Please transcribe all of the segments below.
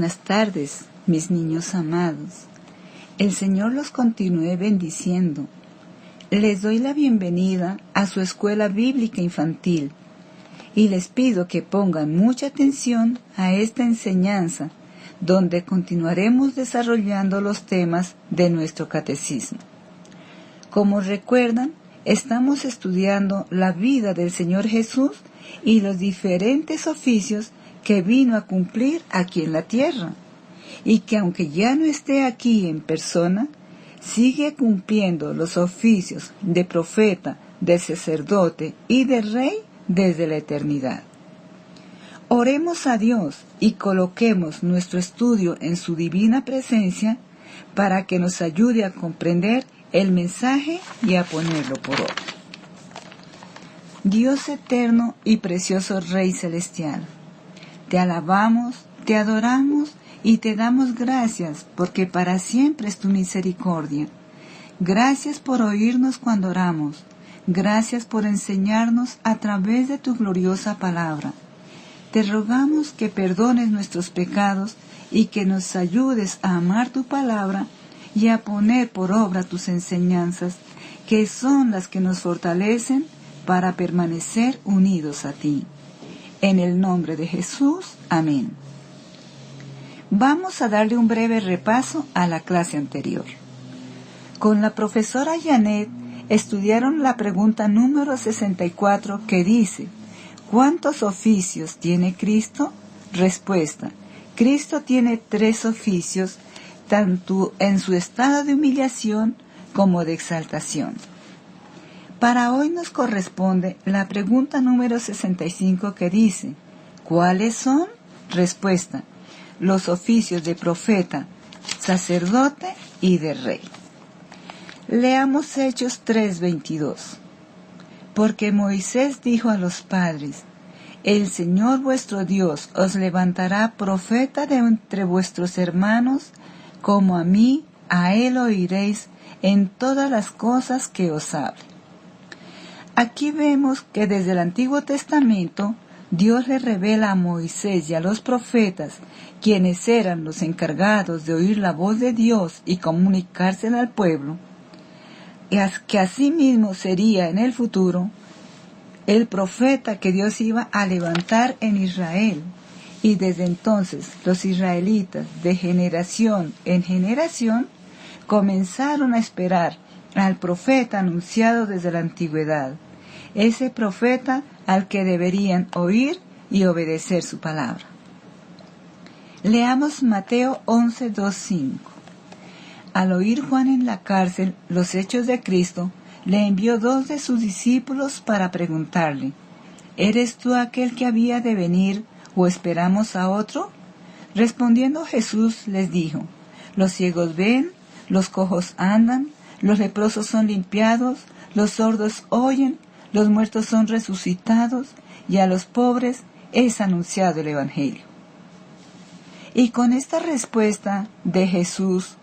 Buenas tardes, mis niños amados. El Señor los continúe bendiciendo. Les doy la bienvenida a su escuela bíblica infantil y les pido que pongan mucha atención a esta enseñanza, donde continuaremos desarrollando los temas de nuestro catecismo. Como recuerdan, estamos estudiando la vida del Señor Jesús y los diferentes oficios que vino a cumplir aquí en la tierra, y que aunque ya no esté aquí en persona, sigue cumpliendo los oficios de profeta, de sacerdote y de rey desde la eternidad. Oremos a Dios y coloquemos nuestro estudio en su divina presencia para que nos ayude a comprender el mensaje y a ponerlo por obra. Dios eterno y precioso Rey Celestial, te alabamos, te adoramos y te damos gracias porque para siempre es tu misericordia. Gracias por oírnos cuando oramos. Gracias por enseñarnos a través de tu gloriosa palabra. Te rogamos que perdones nuestros pecados y que nos ayudes a amar tu palabra y a poner por obra tus enseñanzas, que son las que nos fortalecen para permanecer unidos a ti. En el nombre de Jesús, amén. Vamos a darle un breve repaso a la clase anterior. Con la profesora Janet estudiaron la pregunta número 64 que dice: ¿cuántos oficios tiene Cristo? Respuesta: Cristo tiene 3 oficios, tanto en su estado de humillación como de exaltación. Para hoy nos corresponde la pregunta número 65 que dice: ¿cuáles son? Respuesta: los oficios de profeta, sacerdote y de rey. Leamos Hechos 3:22. Porque Moisés dijo a los padres: el Señor vuestro Dios os levantará profeta de entre vuestros hermanos, como a mí, a él oiréis en todas las cosas que os hable. Aquí vemos que desde el Antiguo Testamento Dios le revela a Moisés y a los profetas, quienes eran los encargados de oír la voz de Dios y comunicársela al pueblo, que asimismo sería en el futuro el profeta que Dios iba a levantar en Israel. Y desde entonces los israelitas, de generación en generación, comenzaron a esperar al profeta anunciado desde la antigüedad, ese profeta al que deberían oír y obedecer su palabra. Leamos Mateo 11:2-5. Al oír Juan en la cárcel los hechos de Cristo, le envió 2 de sus discípulos para preguntarle: ¿eres tú aquel que había de venir o esperamos a otro? Respondiendo Jesús les dijo: los ciegos ven, los cojos andan, los leprosos son limpiados, los sordos oyen, los muertos son resucitados, y a los pobres es anunciado el Evangelio. Y con esta respuesta de Jesús,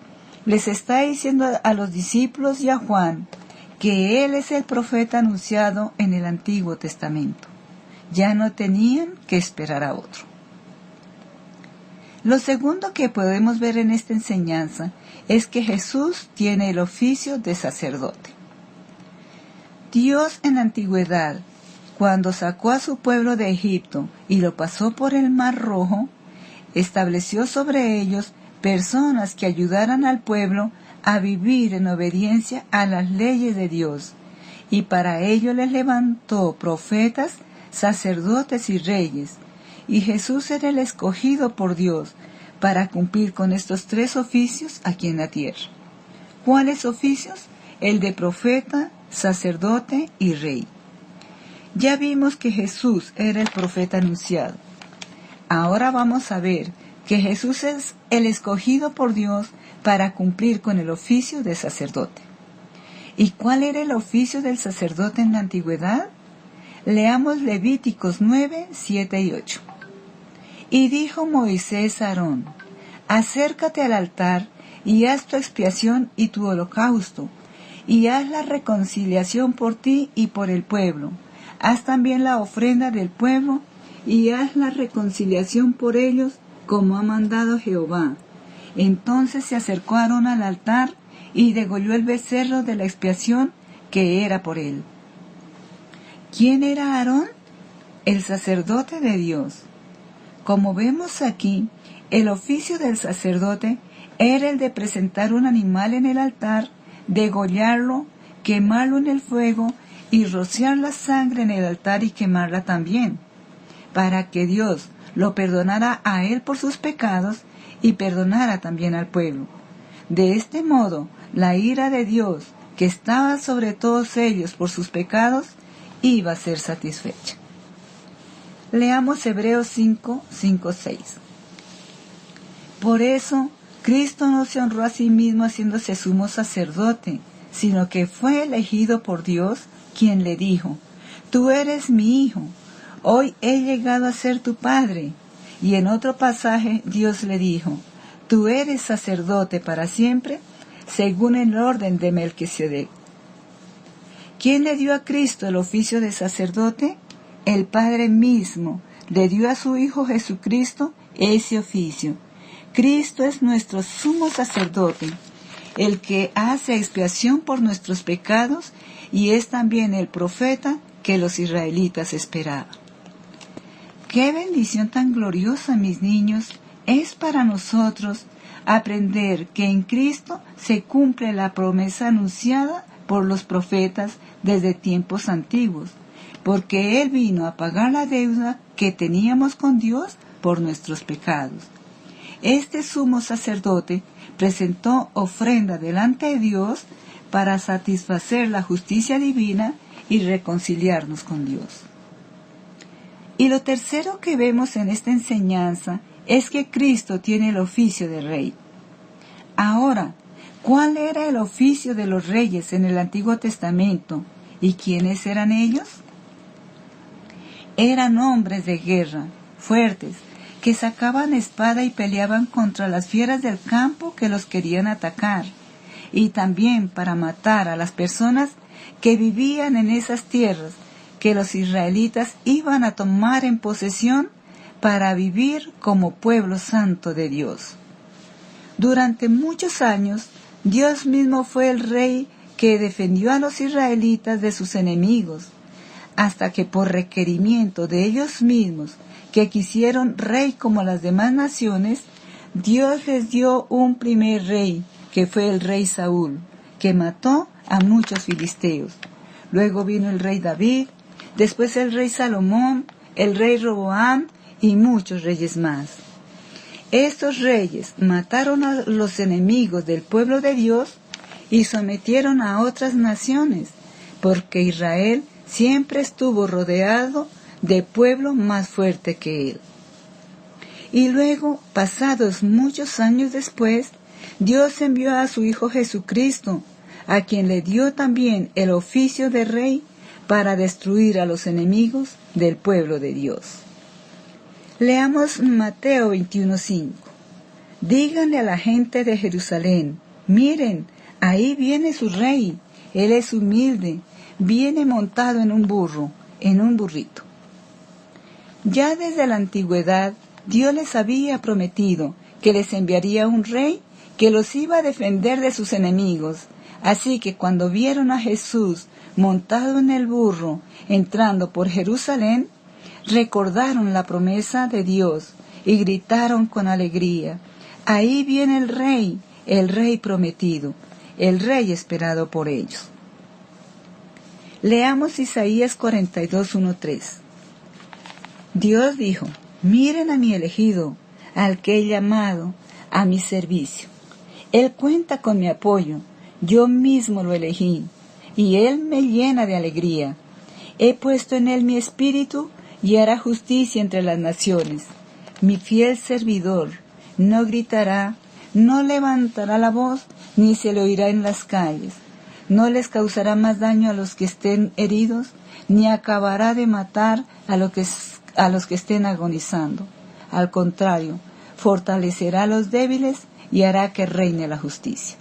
les está diciendo a los discípulos y a Juan que Él es el profeta anunciado en el Antiguo Testamento. Ya no tenían que esperar a otro. Lo segundo que podemos ver en esta enseñanza es que Jesús tiene el oficio de sacerdote. Dios en la antigüedad, cuando sacó a su pueblo de Egipto y lo pasó por el Mar Rojo, estableció sobre ellos personas que ayudaran al pueblo a vivir en obediencia a las leyes de Dios, y para ello les levantó profetas, sacerdotes y reyes, y Jesús era el escogido por Dios para cumplir con estos 3 oficios aquí en la tierra. ¿Cuáles oficios? El de profeta, sacerdote y rey. Ya vimos que Jesús era el profeta anunciado. Ahora vamos a ver que Jesús es el escogido por Dios para cumplir con el oficio de sacerdote. ¿Y cuál era el oficio del sacerdote en la antigüedad? Leamos Levíticos 9, 7 y 8. Y dijo Moisés a Aarón: acércate al altar y haz tu expiación y tu holocausto, y haz la reconciliación por ti y por el pueblo. Haz también la ofrenda del pueblo, y haz la reconciliación por ellos como ha mandado Jehová. Entonces se acercó Aarón al altar y degolló el becerro de la expiación que era por él. ¿Quién era Aarón? El sacerdote de Dios. Como vemos aquí, el oficio del sacerdote era el de presentar un animal en el altar, degollarlo, quemarlo en el fuego y rociar la sangre en el altar y quemarla también, para que Dios lo perdonara a él por sus pecados y perdonara también al pueblo. De este modo, la ira de Dios, que estaba sobre todos ellos por sus pecados, iba a ser satisfecha. Leamos Hebreos 5, 6. Por eso, Cristo no se honró a sí mismo haciéndose sumo sacerdote, sino que fue elegido por Dios, quien le dijo: Tú eres mi hijo, hoy he llegado a ser tu padre. Y en otro pasaje Dios le dijo: Tú eres sacerdote para siempre, según el orden de Melquisedec. ¿Quién le dio a Cristo el oficio de sacerdote? El Padre mismo le dio a su Hijo Jesucristo ese oficio. Cristo es nuestro sumo sacerdote, el que hace expiación por nuestros pecados, y es también el profeta que los israelitas esperaban. ¡Qué bendición tan gloriosa, mis niños! Es para nosotros aprender que en Cristo se cumple la promesa anunciada por los profetas desde tiempos antiguos, porque Él vino a pagar la deuda que teníamos con Dios por nuestros pecados. Este sumo sacerdote presentó ofrenda delante de Dios para satisfacer la justicia divina y reconciliarnos con Dios. Y lo tercero que vemos en esta enseñanza es que Cristo tiene el oficio de rey. Ahora, ¿cuál era el oficio de los reyes en el Antiguo Testamento y quiénes eran ellos? Eran hombres de guerra, fuertes, que sacaban espada y peleaban contra las fieras del campo que los querían atacar, y también para matar a las personas que vivían en esas tierras que los israelitas iban a tomar en posesión para vivir como pueblo santo de Dios. Durante muchos años, Dios mismo fue el rey que defendió a los israelitas de sus enemigos, hasta que por requerimiento de ellos mismos, que quisieron rey como las demás naciones, Dios les dio un primer rey, que fue el rey Saúl, que mató a muchos filisteos. Luego vino el rey David, después el rey Salomón, el rey Roboam y muchos reyes más. Estos reyes mataron a los enemigos del pueblo de Dios y sometieron a otras naciones, porque Israel siempre estuvo rodeado de pueblo más fuerte que él. Y luego, pasados muchos años después, Dios envió a su Hijo Jesucristo, a quien le dio también el oficio de rey para destruir a los enemigos del pueblo de Dios. Leamos Mateo 21:5. Díganle a la gente de Jerusalén: miren, ahí viene su rey, él es humilde, viene montado en un burro, en un burrito. Ya desde la antigüedad, Dios les había prometido que les enviaría un rey que los iba a defender de sus enemigos. Así que cuando vieron a Jesús montado en el burro, entrando por Jerusalén, recordaron la promesa de Dios y gritaron con alegría: ahí viene el rey prometido, el rey esperado por ellos. Leamos Isaías 42:1-3. Dios dijo: miren a mi elegido, al que he llamado a mi servicio. Él cuenta con mi apoyo, yo mismo lo elegí, y él me llena de alegría. He puesto en él mi espíritu y hará justicia entre las naciones. Mi fiel servidor no gritará, no levantará la voz, ni se le oirá en las calles. No les causará más daño a los que estén heridos, ni acabará de matar a los que estén agonizando. Al contrario, fortalecerá a los débiles y hará que reine la justicia.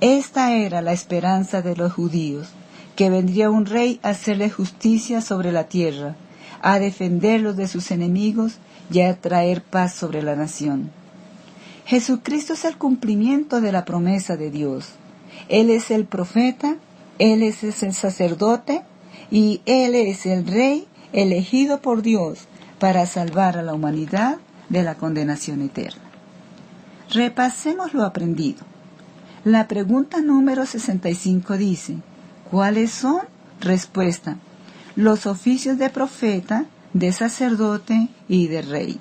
Esta era la esperanza de los judíos, que vendría un rey a hacerle justicia sobre la tierra, a defenderlos de sus enemigos y a traer paz sobre la nación. Jesucristo es el cumplimiento de la promesa de Dios. Él es el profeta, Él es el sacerdote y Él es el Rey elegido por Dios para salvar a la humanidad de la condenación eterna. Repasemos lo aprendido. La pregunta número 65 dice, ¿cuáles son? Respuesta, los oficios de profeta, de sacerdote y de rey.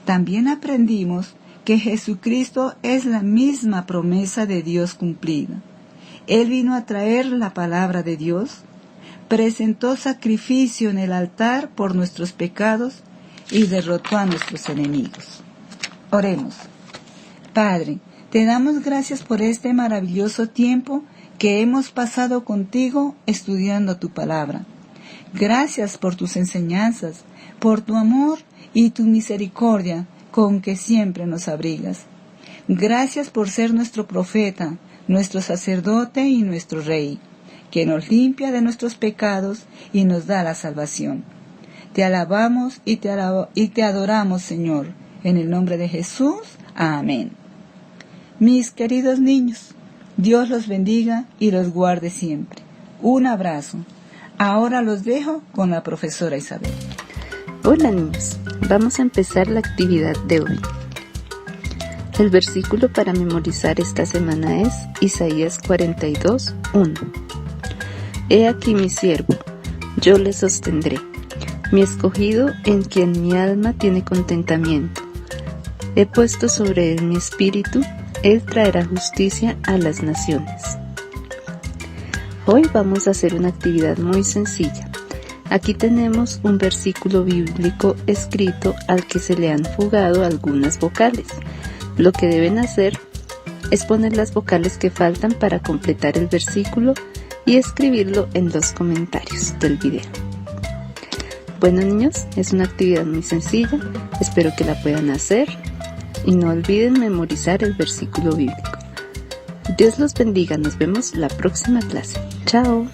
También aprendimos que Jesucristo es la misma promesa de Dios cumplida. Él vino a traer la palabra de Dios, presentó sacrificio en el altar por nuestros pecados y derrotó a nuestros enemigos. Oremos. Padre, te damos gracias por este maravilloso tiempo que hemos pasado contigo estudiando tu palabra. Gracias por tus enseñanzas, por tu amor y tu misericordia con que siempre nos abrigas. Gracias por ser nuestro profeta, nuestro sacerdote y nuestro rey, que nos limpia de nuestros pecados y nos da la salvación. Te alabamos y te adoramos, Señor, en el nombre de Jesús. Amén. Mis queridos niños, Dios los bendiga y los guarde siempre. Un abrazo. Ahora los dejo con la profesora Isabel. Hola niños, vamos a empezar la actividad de hoy. El versículo para memorizar esta semana es Isaías 42:1. He aquí mi siervo, yo le sostendré, mi escogido en quien mi alma tiene contentamiento. He puesto sobre él mi espíritu, él traerá justicia a las naciones. Hoy vamos a hacer una actividad muy sencilla. Aquí tenemos un versículo bíblico escrito al que se le han fugado algunas vocales. Lo que deben hacer es poner las vocales que faltan para completar el versículo y escribirlo en los comentarios del video. Bueno niños, es una actividad muy sencilla, espero que la puedan hacer y no olviden memorizar el versículo bíblico. Dios los bendiga, nos vemos la próxima clase. Chao.